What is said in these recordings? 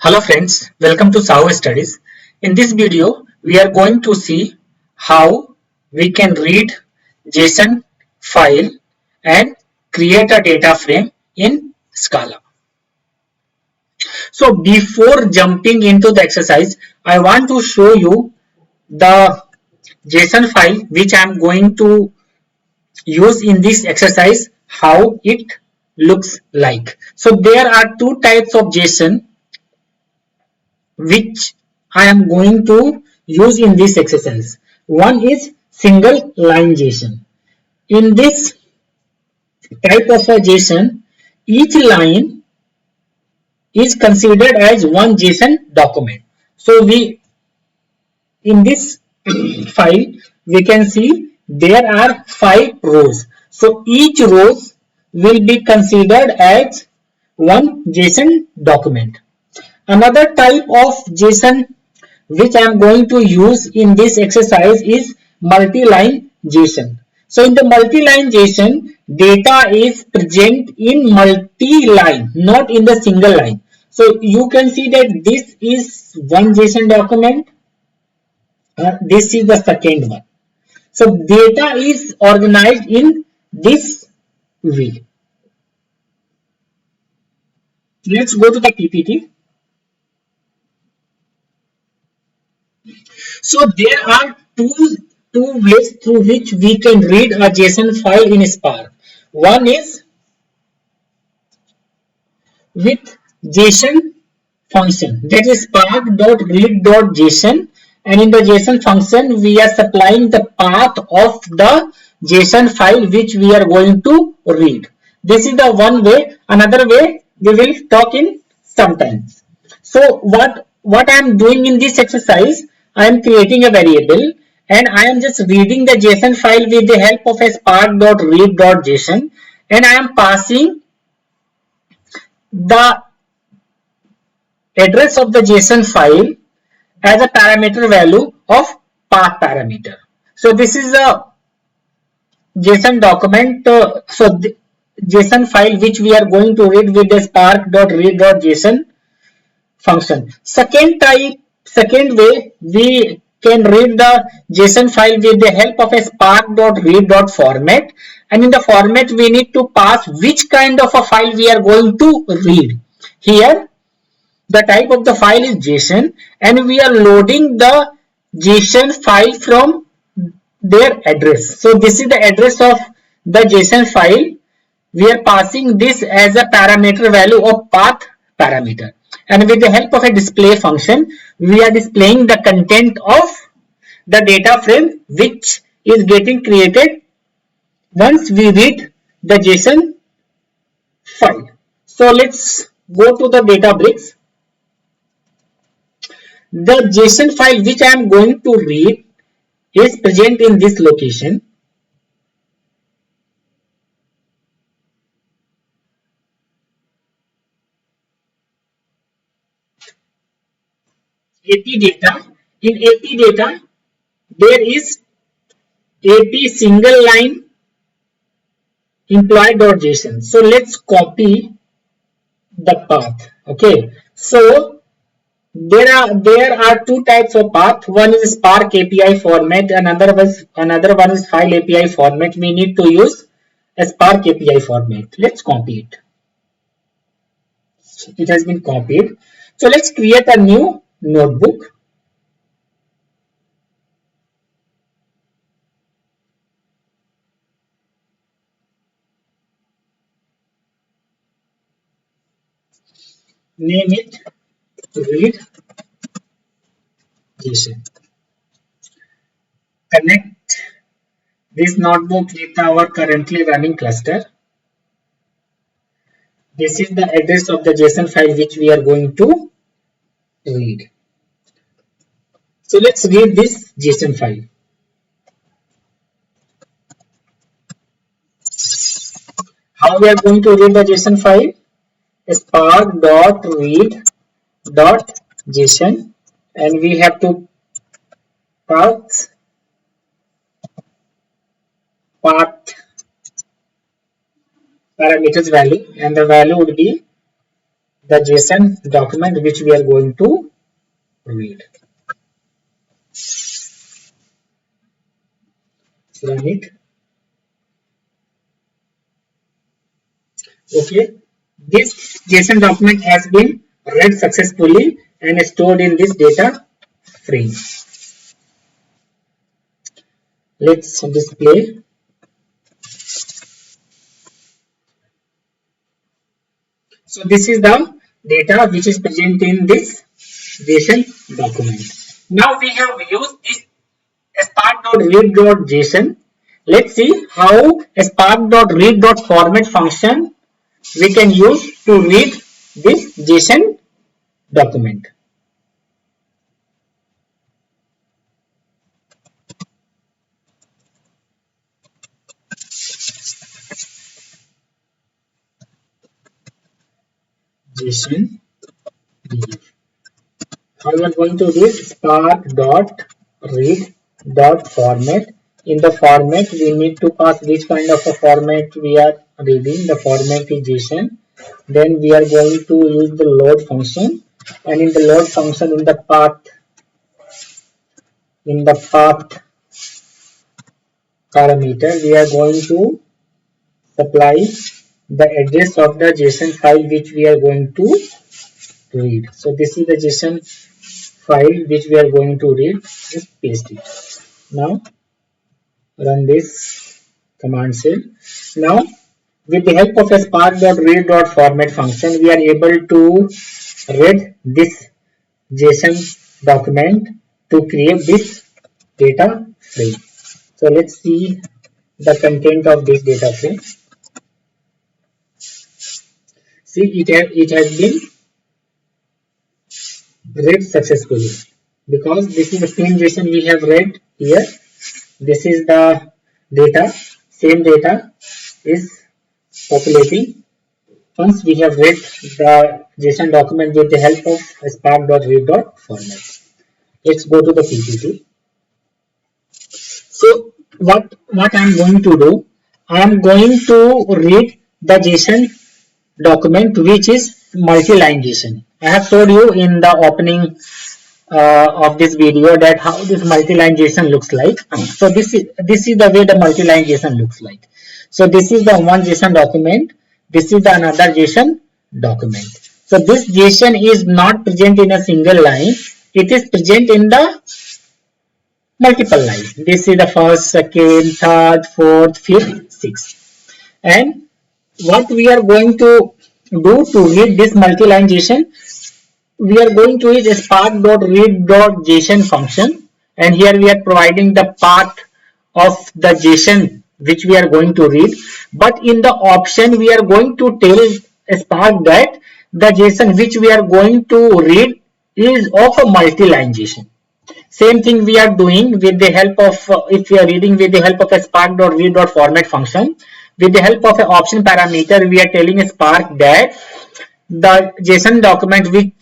Hello friends, welcome to Sahu Studies. In this video, we are going to see how we can read JSON file and create a data frame in Scala. So before jumping into the exercise, I want to show you the JSON file which I am going to use in this exercise, how it looks like. So there are two types of JSON which I am going to use in this exercise. One is single line JSON. In this type of a JSON, each line is considered as one JSON document. So in this file we can see there are 5 rows. So each row will be considered as one JSON document. Another type of JSON which I am going to use in this exercise is multi-line JSON. So in the multi-line JSON, data is present in multi-line, not in the single line. So you can see that this is one JSON document. This is the second one. So data is organized in this way. Let's go to the PPT. So there are two ways through which we can read a JSON file in Spark. One is with JSON function, that is spark.read.json, and in the JSON function we are supplying the path of the JSON file which we are going to read. This is the one way. Another way we will talk in sometimes. So what I am doing in this exercise, I am creating a variable and I am just reading the JSON file with the help of a spark.read.json, and I am passing the address of the JSON file as a parameter value of path parameter. So this is a JSON document. JSON file which we are going to read with the spark.read.json function. Second way, we can read the JSON file with the help of a spark.read.format, and in the format we need to pass which kind of a file we are going to read. Here the type of the file is JSON and we are loading the JSON file from their address. So this is the address of the JSON file. We are passing this as a parameter value of path parameter, and with the help of a display function we are displaying the content of the data frame which is getting created once we read the JSON file. So let's go to the Databricks. The JSON file which I am going to read is present in this location. AP data. In AP data, there is AP single line employee.json. So let's copy the path. Okay. So there are two types of path. One is Spark API format, another one is File API format. We need to use a Spark API format. Let's copy it. It has been copied. So let's create a new notebook. Name it read JSON. Connect this notebook with our currently running cluster. This is the address of the JSON file which we are going to read. So let's read this JSON file. How we are going to read the JSON file? Spark.read.json, and we have to path parameters value, and the value would be the JSON document which we are going to read. Run it. Okay, this JSON document has been read successfully and stored in this data frame. Let's display. So this is the data which is present in this JSON document. Now we have used this spark.read.json. Let's see how spark.read.format function we can use to read this JSON document. JSON. How we are going to read spark.read.format. In the format, we need to pass which kind of a format we are reading. The format is JSON. Then we are going to use the load function, and in the load function, in the path parameter, we are going to supply the address of the JSON file which we are going to read. So this is the JSON file which we are going to read. Just paste it. Now run this command cell. Now with the help of a spark.read.format function, we are able to read this JSON document to create this data frame. So let's see the content of this data frame. See, it has been read successfully because this is the same JSON we have read here. This is the data, same data is populating. Once we have read the JSON document with the help of spark.read.format. Let's go to the PPT. So what I am going to do, I am going to read the JSON document which is multi-line JSON. I have told you in the opening of this video that how this multi-line JSON looks like. So this is the way the multi-line JSON looks like. So this is the one JSON document. This is the another JSON document. So this JSON is not present in a single line. It is present in the multiple lines. This is the first, second, third, fourth, fifth, sixth. And what we are going to do to read this multi-line JSON, we are going to use a spark.read.json function, and here we are providing the path of the JSON which we are going to read. But in the option, we are going to tell Spark that the JSON which we are going to read is of a multi-line JSON. Same thing we are doing with the help of, if we are reading with the help of a spark.read.format function, with the help of an option parameter, we are telling Spark that the JSON document which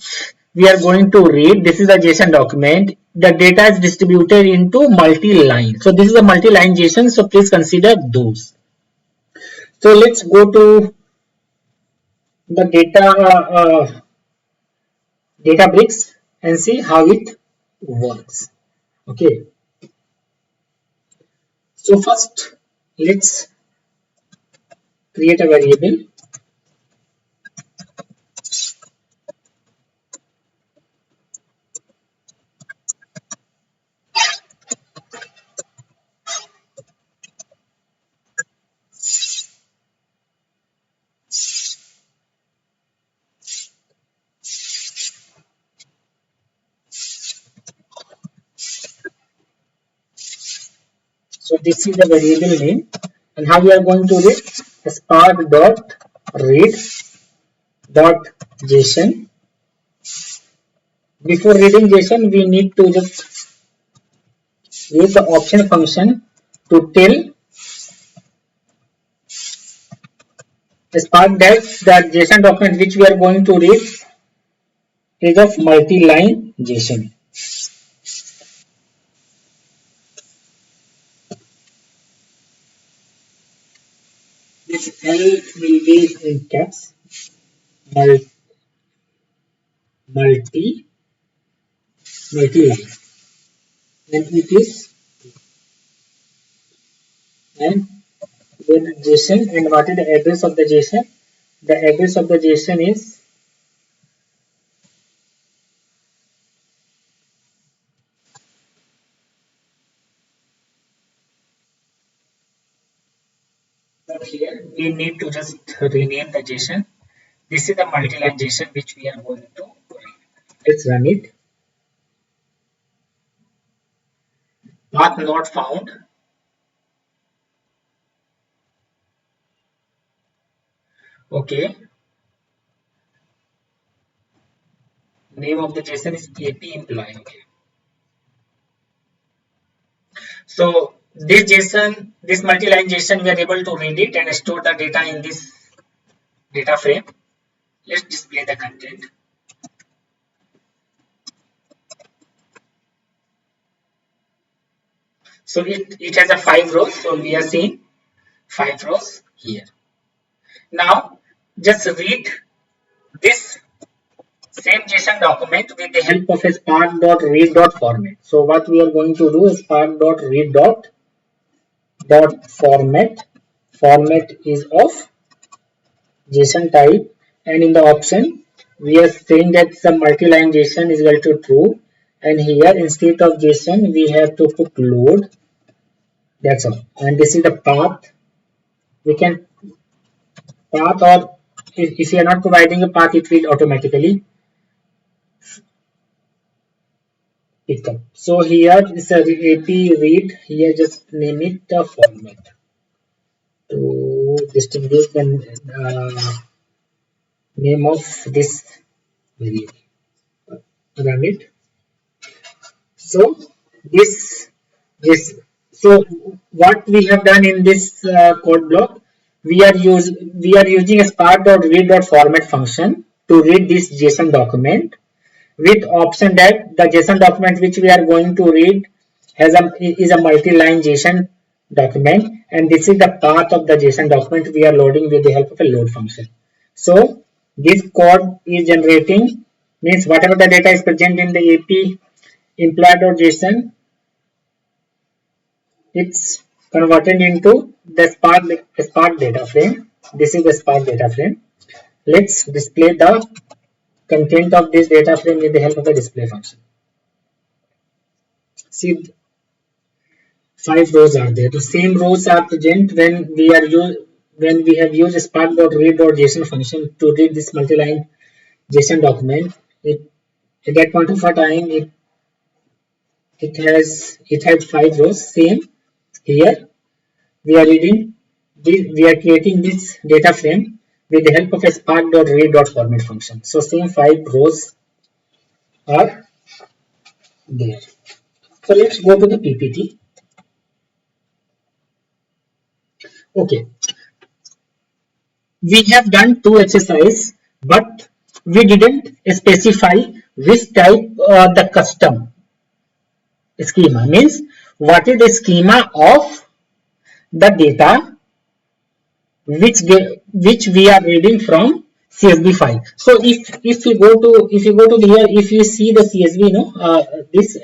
we are going to read, this is a JSON document, the data is distributed into multi-line. So this is a multi-line JSON, so please consider those. So let's go to the Databricks and see how it works. Okay. So first, let's create a variable. So this is the variable name, and how we are going to read spark.read.json. Before reading JSON, we need to just use the option function to tell Spark that the JSON document which we are going to read is of multi-line JSON. This L will be in caps. multi-line, and it is and with JSON. And what is the address of the JSON? The address of the JSON is here. We need to just rename the JSON. This is the multi-line JSON which we are going to read. Let's run it. Path not found. Okay. Name of the JSON is AP employee. Okay. So this JSON, this multi-line JSON, we are able to read it and store the data in this data frame. Let's display the content. So it has a 5 rows. So we are seeing 5 rows here. Now just read this same JSON document with the help of a spark.read.format. So what we are going to do is spark.read.format. Format is of JSON type, and in the option we are saying that the multi-line JSON is equal to true, and here instead of JSON we have to put load. That's all. And this is the path. We can path, or if you are not providing a path, it will automatically pick up. So here is a AP read. Here just name it the format to distinguish the name of this variable. Run it. So so what we have done in this code block, we are using a spark.read.format function to read this JSON document, with option that the JSON document which we are going to read is a multi-line JSON document, and this is the path of the JSON document we are loading with the help of a load function. So this code is generating, means whatever the data is present in the AP employee.json, it's converted into the Spark data frame. This is the Spark data frame. Let's display the content of this data frame with the help of the display function. See, 5 rows are there. The same rows are present when we have used spark.read.json function to read this multi-line JSON document. At that point of time, it had 5 rows. Same here, we are creating this data frame with the help of a spark.read.format function. So same 5 rows are there. So let's go to the PPT. Okay, we have done 2 exercises, but we didn't specify which type the custom schema, means what is the schema of the data which we are reading from CSV file. So if you go to here, if you see the CSV, this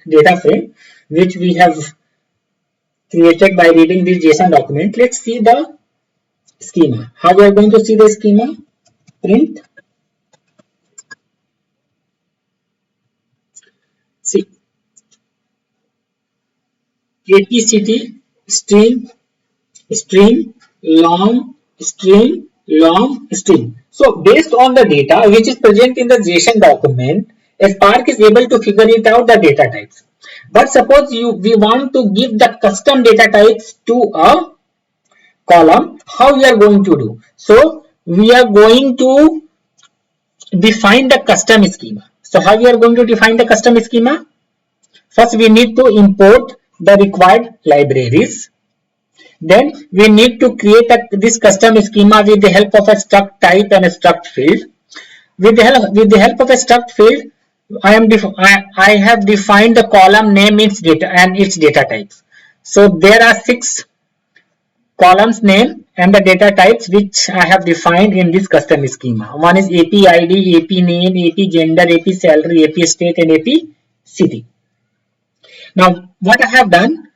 data frame which we have created by reading this JSON document. Let's see the schema. How we are going to see the schema? Print. See, APCT string long string. So based on the data which is present in the JSON document, Spark is able to figure it out the data types. But suppose we want to give the custom data types to a column, how we are going to do? So we are going to define the custom schema. So how we are going to define the custom schema? First we need to import the required libraries. Then we need to create this custom schema with the help of a struct type and a struct field. With the help of a struct field, I have defined the column name, its data and its data types. So there are 6 columns name and the data types which I have defined in this custom schema. One is AP ID, AP name, AP gender, AP salary, AP state, and AP city. Now, what I have done,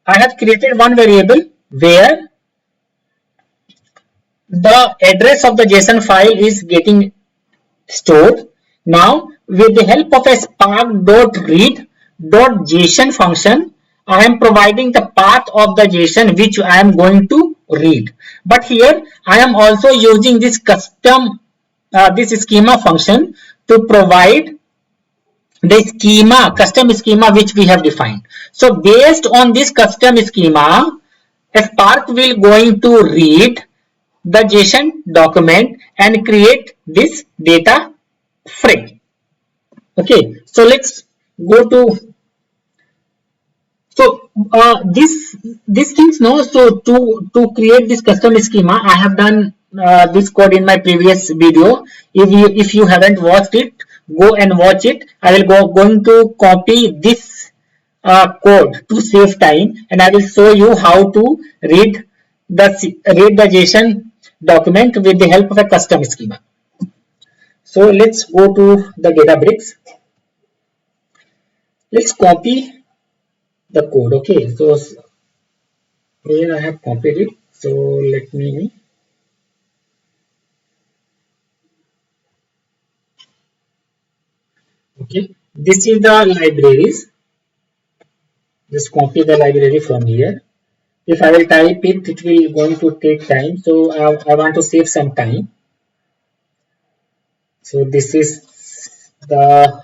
I have created one variable where the address of the JSON file is getting stored. Now, with the help of a spark.read.json function, I am providing the path of the JSON which I am going to read. But here I am also using this this schema function to provide the custom schema which we have defined. So based on this custom schema, a Spark will going to read the JSON document and create this data frame. Okay, so let's go to these things. No, so to create this custom schema, I have done this code in my previous video. If you haven't watched it, go and watch it. I will going to copy this code to save time, and I will show you how to read the JSON document with the help of a custom schema. So let's go to the Databricks. Let's copy the code. Okay, so here I have copied it. So let me this is the libraries. Just copy the library from here. If I will type it, it will going to take time. So I want to save some time. So this is the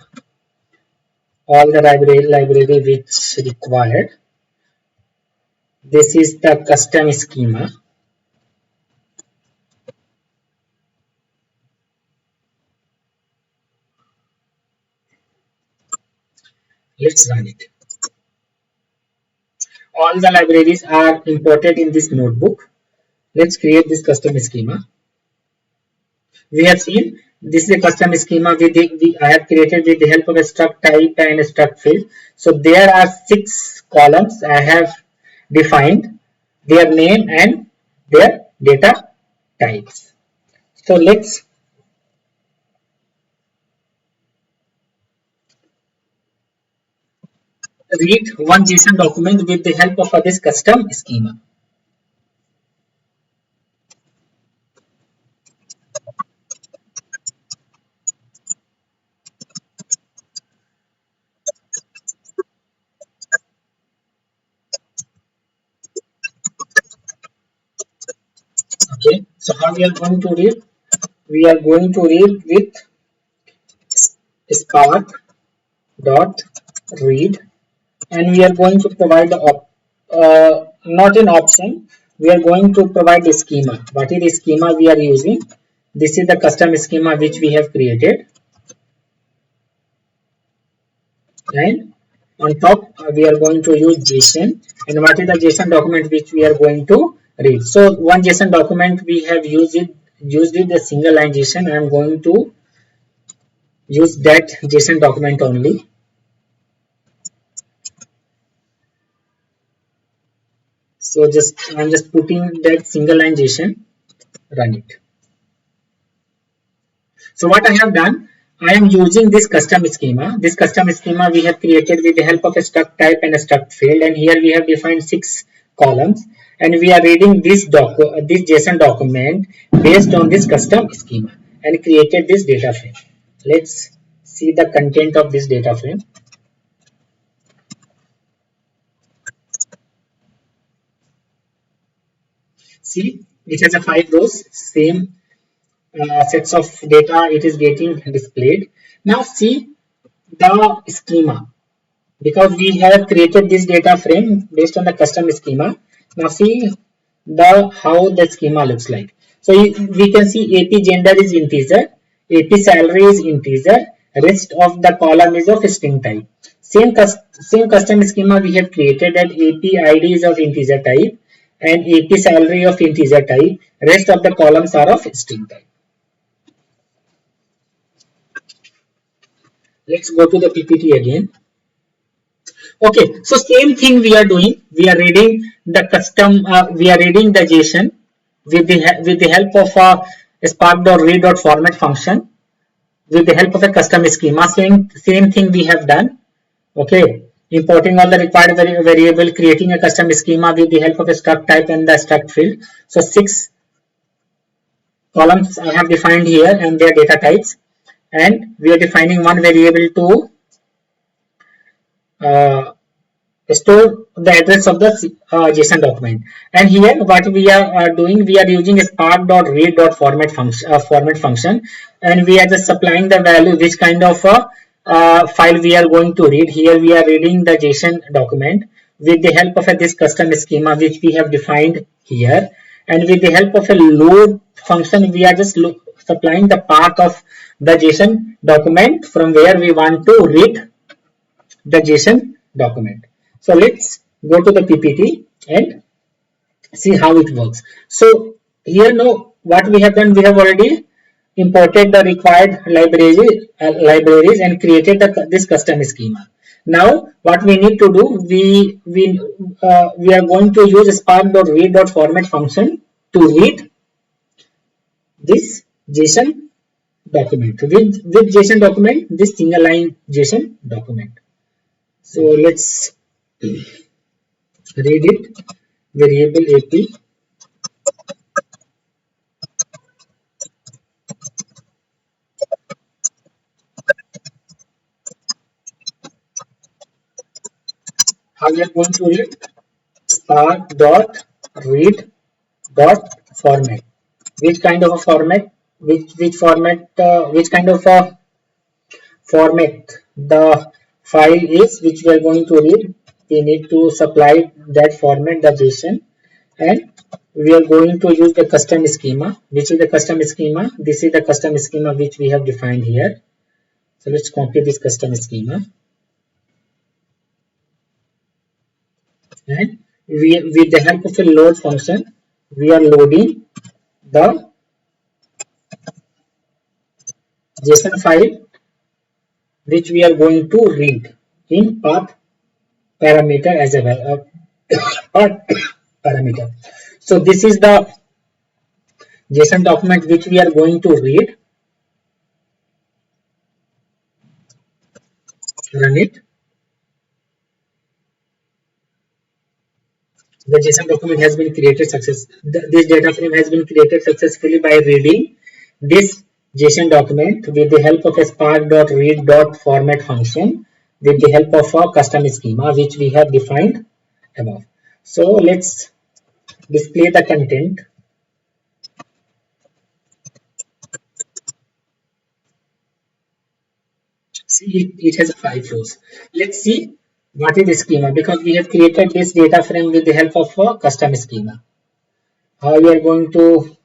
all the library which required. This is the custom schema. Let's run it. All the libraries are imported in this notebook. Let's create this custom schema. We have seen this is a custom schema I have created with the help of a struct type and a struct field. So there are 6 columns I have defined, their name and their data types. So let's read one JSON document with the help of this custom schema. Okay, so how we are going to read? We are going to read with spark dot read, and we are going to provide the not an option, we are going to provide the schema. What is the schema we are using? This is the custom schema which we have created, and on top we are going to use JSON. And what is the JSON document which we are going to read? So one JSON document we have used it the single line JSON. I am going to use that JSON document only. So I'm just putting that single line JSON, run it. So what I have done, I am using this custom schema. This custom schema we have created with the help of a struct type and a struct field, and here we have defined 6 columns, and we are reading this JSON document based on this custom schema and created this data frame. Let's see the content of this data frame. See, it has a 5 rows, same sets of data it is getting displayed. Now see the schema, because we have created this data frame based on the custom schema. Now see how the schema looks like. So we can see AP gender is integer, AP salary is integer, rest of the column is of string type. Same custom schema we have created that AP ID is of integer type and AP salary of integer type, rest of the columns are of string type. Let's go to the PPT again. Okay, so same thing we are doing. We are reading the custom. We are reading the JSON with the help of a spark.read.format function with the help of a custom schema. Same thing we have done. Okay, importing all the required variable, creating a custom schema with the help of a struct type and the struct field. So 6 columns I have defined here and their data types, and we are defining one variable to uh, store the address of the JSON document. And here what we are doing, we are using a spark.read.format function, and we are just supplying the value which kind of file we are going to read. Here we are reading the JSON document with the help of this custom schema which we have defined here, and with the help of a load function we are just supplying the path of the JSON document from where we want to read the JSON document. So let's go to the PPT and see how it works. So here now what we have done, we have already imported the required libraries and created this custom schema. Now what we need to do, we are going to use spark.read.format function to read this JSON document. With JSON document, this single line JSON document. So let's read it. Variable AP how we are going to read spark dot read dot format. Which kind of a format? Which format? Which kind of a format the file is which we are going to read? We need to supply that format, the JSON, and we are going to use the custom schema. Which is the custom schema? This is the custom schema which we have defined here. So let's copy this custom schema, and with the help of a load function we are loading the JSON file which we are going to read in path parameter as a path parameter. So this is the JSON document which we are going to read. Run it. The JSON document has been created this data frame has been created successfully by reading this JSON document with the help of a spark.read.format function with the help of a custom schema which we have defined above. So let's display the content. See, it has 5 rows. Let's see what is the schema, because we have created this data frame with the help of a custom schema. How we are going to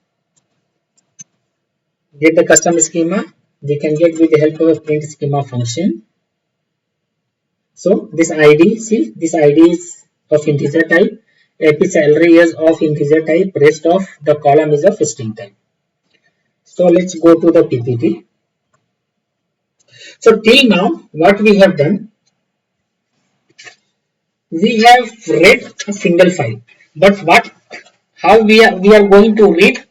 get the custom schema? We can get with the help of a print schema function. So this ID, see, this ID is of integer type. AP salary is of integer type. Rest of the column is of string type. So let's go to the PPT. So till now, what we have done, we have read a single file, but how we are going to read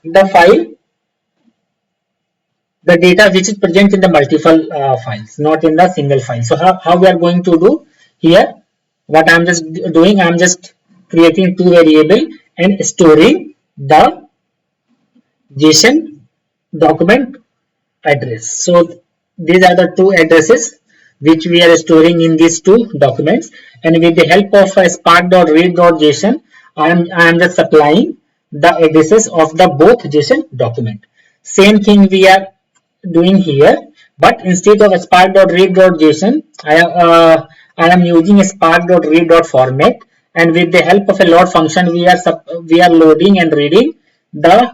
the file, the data which is present in the multiple files, not in the single file. So how we are going to do here? What I'm just doing, I'm just creating two variable and storing the JSON document address. So these are the two addresses which we are storing in these two documents, and with the help of a spark.read.json I am just supplying the addresses of the both JSON document. Same thing we are doing here, but instead of a spark.read.json I am using a spark.read.format, and with the help of a load function we are loading and reading the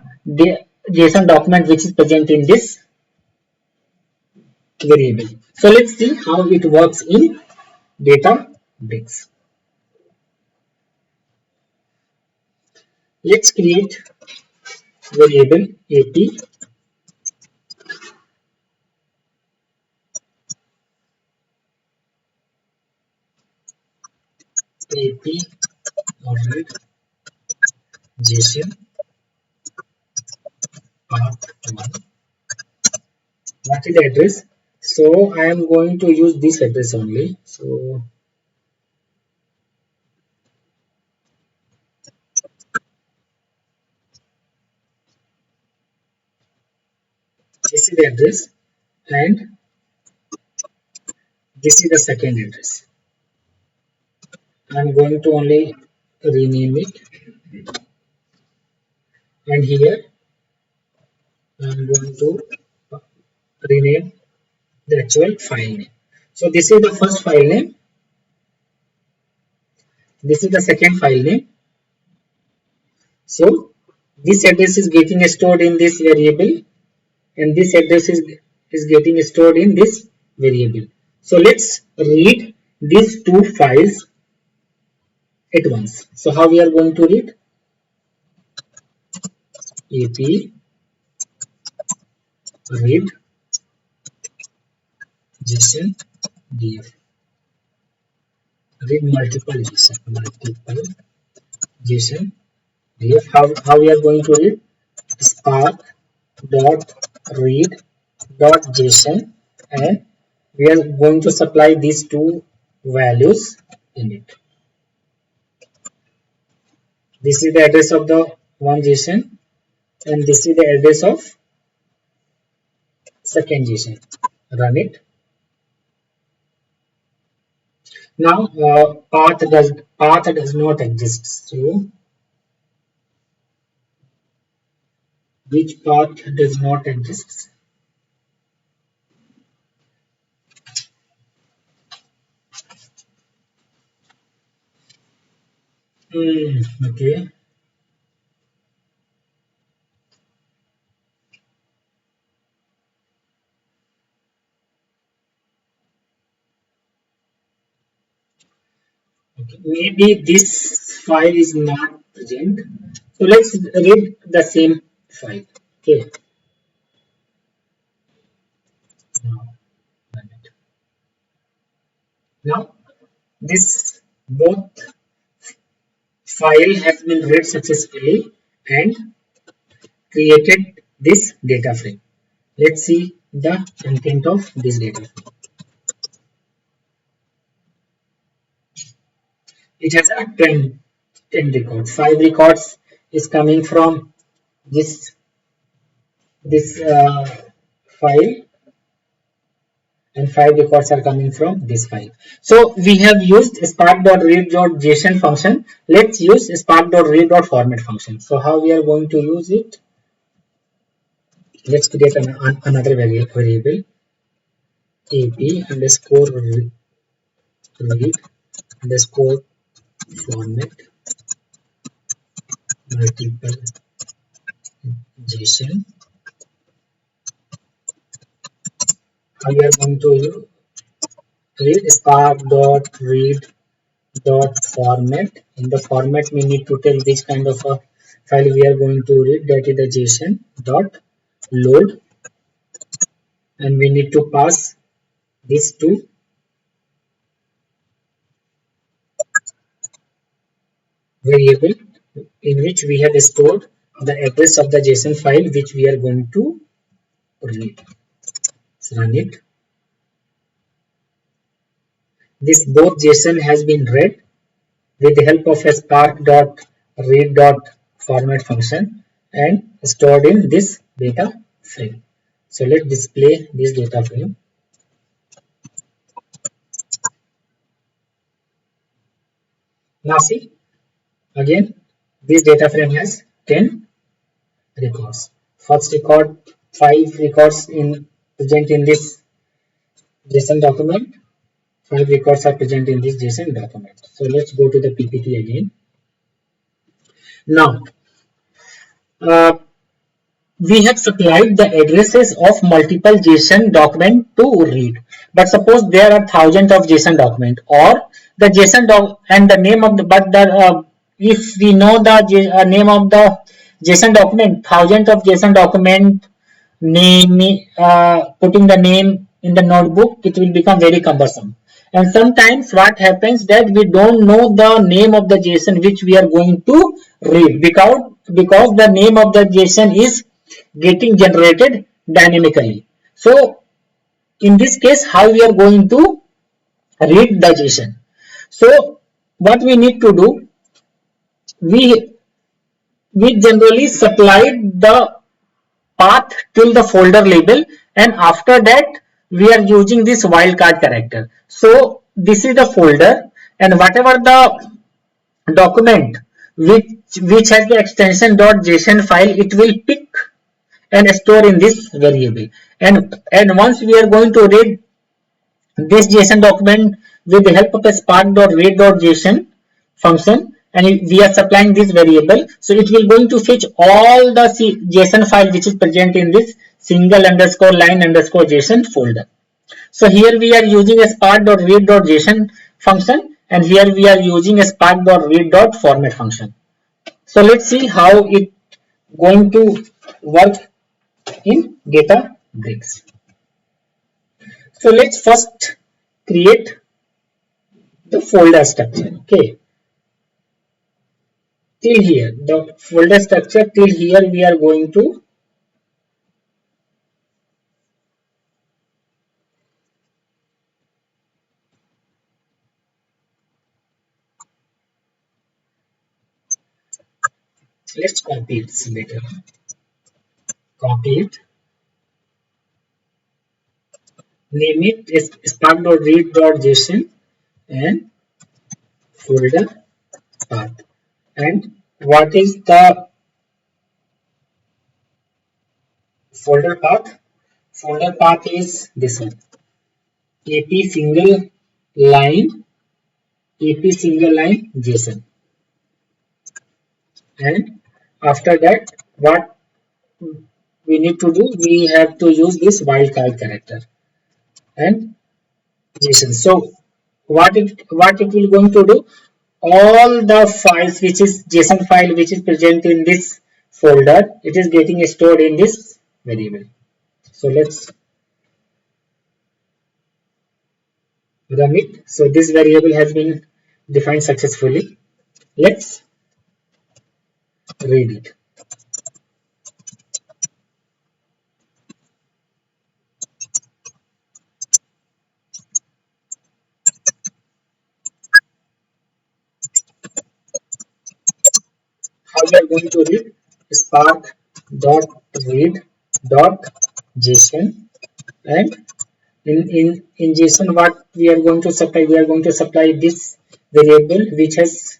JSON document which is present in this variable. So let's see how it works in Databricks. Let's create variable AP ap read JSON path 1. What is the address? So I am going to use this address only. So this is the address and this is the second address. I am going to only rename it, and here I am going to rename the actual file name. So this is the first file name, this is the second file name. So this address is getting stored in this variable and this address is getting stored in this variable. So let's read these two files at once. So how we are going to read? ap read JSON df. Read multiple JSON df. How we are going to read? Spark dot read dot JSON, and we are going to supply these two values in it. This is the address of the one JSON and this is the address of second JSON. Run it. Now path does not exist. So which path does not exist? Okay. Okay, maybe this file is not present. So let's read the same file. Okay. Now this both file has been read successfully and created this data frame. Let's see the content of this data frame. It has a 10 records. 5 records is coming from this file and 5 records are coming from this file. So we have used spark.read.json function. Let's use spark.read.format function. So how we are going to use it? Let's create another variable ap underscore read underscore format multiple JSON. How we are going to read? Spark.read.format. In the format we need to tell which kind of a file we are going to read, that is the JSON dot load, and we need to pass these two variable in which we have stored the address of the JSON file which we are going to read. Let's run it. This both JSON has been read with the help of a spark.read.format function and stored in this data frame. So let's display this data frame. Now see, again this data frame has 10 records. First record, 5 records present in this JSON document, 5 records are present in this JSON document. So let's go to the PPT again. Now we have supplied the addresses of multiple JSON document to read, but suppose there are thousands of JSON document, or the JSON and the name of the if we know the name of the JSON document, thousands of JSON document name, putting the name in the notebook, it will become very cumbersome. And sometimes what happens that we don't know the name of the JSON which we are going to read, because the name of the JSON is getting generated dynamically. So in this case, how we are going to read the JSON? So what we need to do, we generally supplied the path till the folder label, and after that we are using this wildcard character. So this is the folder, and whatever the document which has the extension .json file, it will pick and store in this variable. And once we are going to read this JSON document with the help of a spark.read.json function, and we are supplying this variable, so it will going to fetch all the JSON file which is present in this single underscore line underscore JSON folder. So here we are using a spark.read.json function, and here we are using a spark.read.format function. So let's see how it going to work in Databricks. So let's first create the folder structure. Okay, till here the folder structure, till here we are going to let's copy it better. Copy it, name it is spark.read.json and folder path. And what is the folder path? Folder path is this one, ap single line JSON. And after that, what we need to do, we have to use this wildcard character and JSON. So what it will going to do, all the files which is JSON file which is present in this folder, it is getting stored in this variable. So let's run it. So this variable has been defined successfully. Let's read it. How we are going to read? Spark.read.json, and in JSON what we are going to supply, we are going to supply this variable which is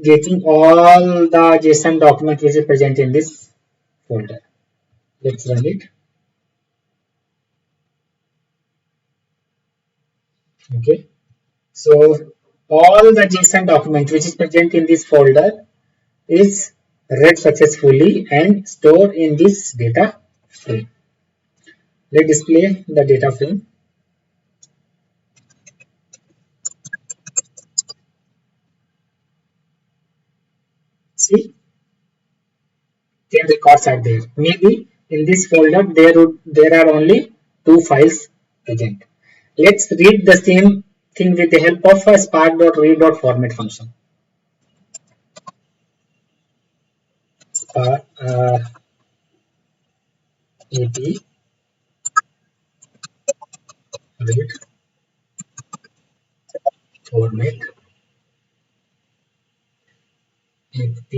getting all the JSON document which is present in this folder. Let's run it. Okay, so all the JSON document which is present in this folder is read successfully and stored in this data frame. Let's display the data frame. See, 10 records are there. Maybe in this folder there are only 2 files present. Let's read the same thing with the help of a spark.read.format function. Ap read format, ap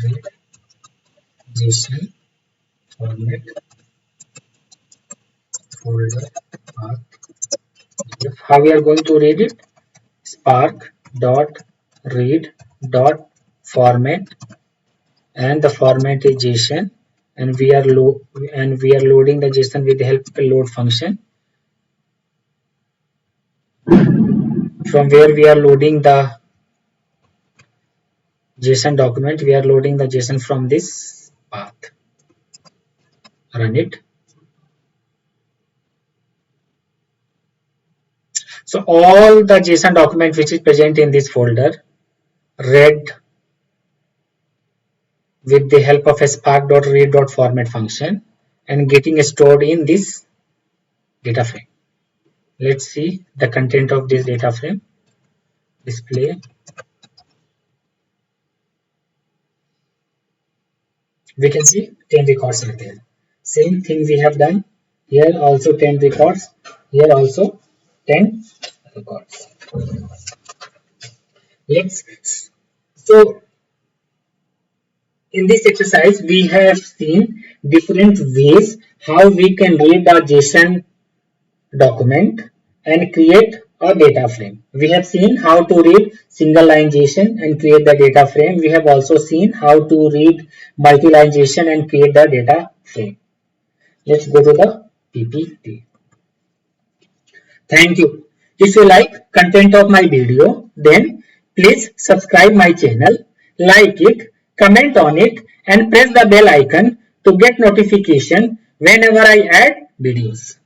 read JSON format, folder path. How we are going to read it? Spark.read.format, and the format is JSON, and we are loading the JSON with the help of a load function, from where we are loading the JSON document. We are loading the JSON from this path. Run it. So all the JSON document which is present in this folder read with the help of a spark.read.format function and getting stored in this data frame. Let's see the content of this data frame. Display. We can see 10 records are there. Same thing we have done here, also 10 records, here also 10 records. So in this exercise we have seen different ways how we can read a JSON document and create a data frame. We have seen how to read single line JSON and create the data frame. We have also seen how to read multi-line JSON and create the data frame. Let's go to the PPT. Thank you. If you like content of my video, then please subscribe my channel, like it, comment on it and press the bell icon to get notification whenever I add videos.